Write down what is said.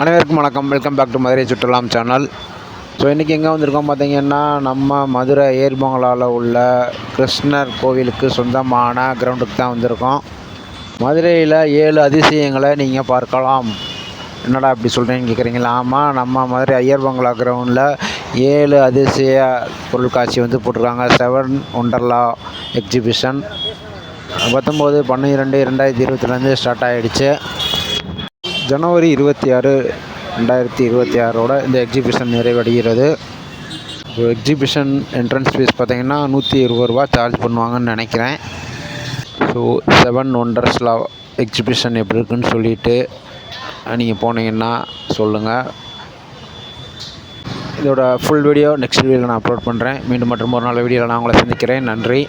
அனைவருக்கும் வணக்கம். Welcome back to Madurai சுற்றுலாம் சேனல். ஸோ இன்றைக்கி எங்கே வந்திருக்கோம் பார்த்தீங்கன்னா, நம்ம மதுரை ஏர்பங்களாவில் உள்ள கிருஷ்ணர் கோவிலுக்கு சொந்தமான கிரவுண்டுக்கு தான் வந்திருக்கோம். மதுரையில் 7 அதிசயங்களை நீங்கள் பார்க்கலாம். என்னடா அப்படி சொல்கிறீங்கன்னு கேட்குறீங்களா? ஆமாம், நம்ம மதுரை ஐயர்பங்களா கிரவுண்டில் 7 அதிசய பொருட்காட்சி போட்டிருக்காங்க. 7 ஒண்டர்லா எக்ஸிபிஷன் 19/12/2022 ஸ்டார்ட் ஆகிடுச்சு. ஜனவரி 26, 2026 இந்த எக்ஸிபிஷன் நிறைவடைகிறது. ஸோ எக்ஸிபிஷன் என்ட்ரன்ஸ் ஃபீஸ் பார்த்திங்கன்னா ₹120 சார்ஜ் பண்ணுவாங்கன்னு நினைக்கிறேன். ஸோ 7 ஒண்டர்ஸ்லா எக்ஸிபிஷன் எப்படி இருக்குன்னு சொல்லிவிட்டு நீங்கள் போனீங்கன்னா சொல்லுங்கள். இதோட ஃபுல் வீடியோ நெக்ஸ்ட் வீடியோவில் நான் அப்லோட் பண்ணுறேன். மீண்டும் மற்றும் ஒரு நல்ல வீடியோவில் நான் உங்களை சந்திக்கிறேன். நன்றி.